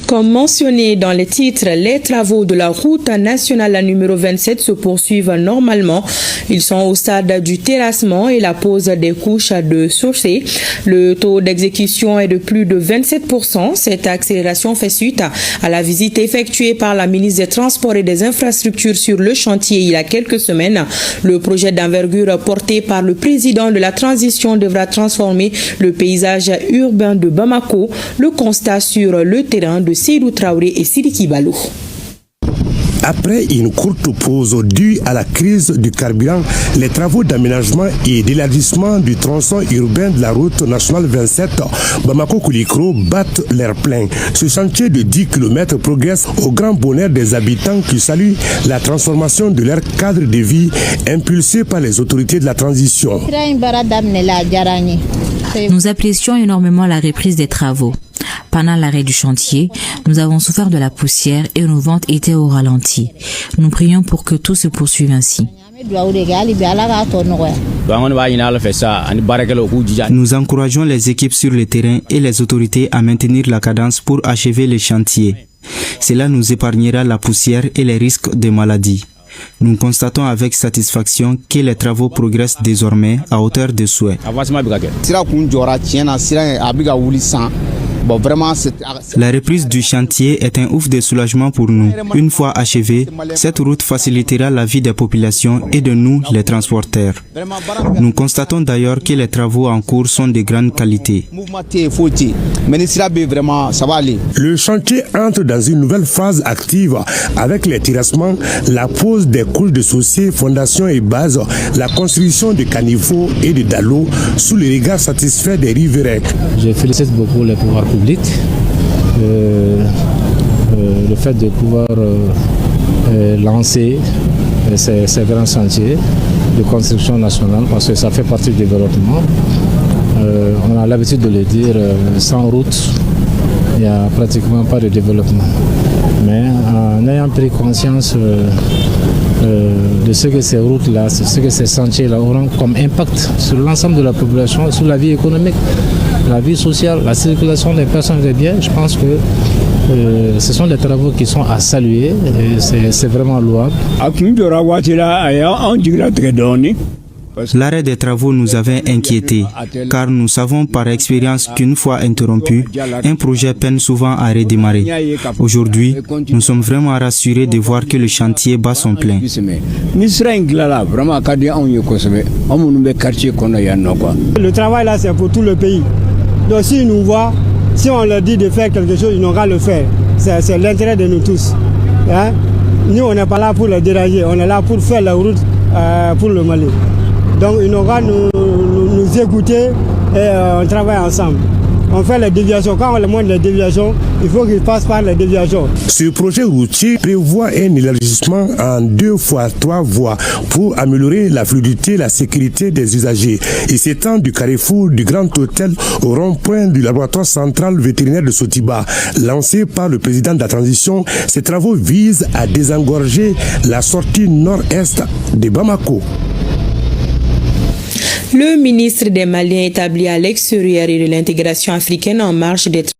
Comme mentionné dans le titre, les travaux de la route nationale numéro 27 se poursuivent normalement. Ils sont au stade du terrassement et la pose des couches de chaussée. Le taux d'exécution est de plus de 27%. Cette accélération fait suite à la visite effectuée par la ministre des Transports et des Infrastructures sur le chantier il y a quelques semaines. Le projet d'envergure porté par le président de la transition devra transformer le paysage urbain de Bamako. Le constat sur le terrain de Seydou Traoré et Sidiki Balou. Après une courte pause due à la crise du carburant, les travaux d'aménagement et d'élargissement du tronçon urbain de la route nationale 27 Bamako-Koulikro battent leur plein. Ce chantier de 10 km progresse au grand bonheur des habitants qui saluent la transformation de leur cadre de vie impulsé par les autorités de la transition. Nous apprécions énormément la reprise des travaux. Pendant l'arrêt du chantier, nous avons souffert de la poussière et nos ventes étaient au ralenti. Nous prions pour que tout se poursuive ainsi. Nous encourageons les équipes sur le terrain et les autorités à maintenir la cadence pour achever les chantiers. Cela nous épargnera la poussière et les risques de maladies. Nous constatons avec satisfaction que les travaux progressent désormais à hauteur de souhait. La reprise du chantier est un ouf de soulagement pour nous. Une fois achevée, cette route facilitera la vie des populations et de nous, les transporteurs. Nous constatons d'ailleurs que les travaux en cours sont de grande qualité. Le chantier entre dans une nouvelle phase active avec les terrassements, la pose des couches de chaussée, fondations et bases, la construction de caniveaux et de dallots sous le regard satisfait des riverains. Je félicite beaucoup les pouvoirs publics. Le fait de pouvoir lancer ces grands chantiers de construction nationale, parce que ça fait partie du développement. On a l'habitude de le dire, sans route, il n'y a pratiquement pas de développement. Mais en ayant pris conscience de ce que ces routes-là, ce que ces sentiers-là auront comme impact sur l'ensemble de la population, sur la vie économique, la vie sociale, la circulation des personnes et des biens, je pense que ce sont des travaux qui sont à saluer et c'est vraiment louable. L'arrêt des travaux nous avait inquiétés, car nous savons par expérience qu'une fois interrompu, un projet peine souvent à redémarrer. Aujourd'hui, nous sommes vraiment rassurés de voir que le chantier bat son plein. Le travail là, c'est pour tout le pays. Donc s'ils nous voient, si on leur dit de faire quelque chose, ils n'auront qu'à le faire. C'est l'intérêt de nous tous. Hein? Nous, on n'est pas là pour les déranger, on est là pour faire la route pour le Mali. Donc ils n'auront qu'à nous écouter et on travaille ensemble. On fait les déviations. Quand on demande les déviations, il faut qu'ils passent par les déviations. Ce projet routier prévoit un élargissement en 2 fois 3 voies pour améliorer la fluidité et la sécurité des usagers. Il s'étend du carrefour du Grand Hôtel au rond-point du laboratoire central vétérinaire de Sotiba. Lancé par le président de la transition, ces travaux visent à désengorger la sortie nord-est de Bamako. Le ministre des Maliens établi à l'extérieur et de l'intégration africaine en marche d'être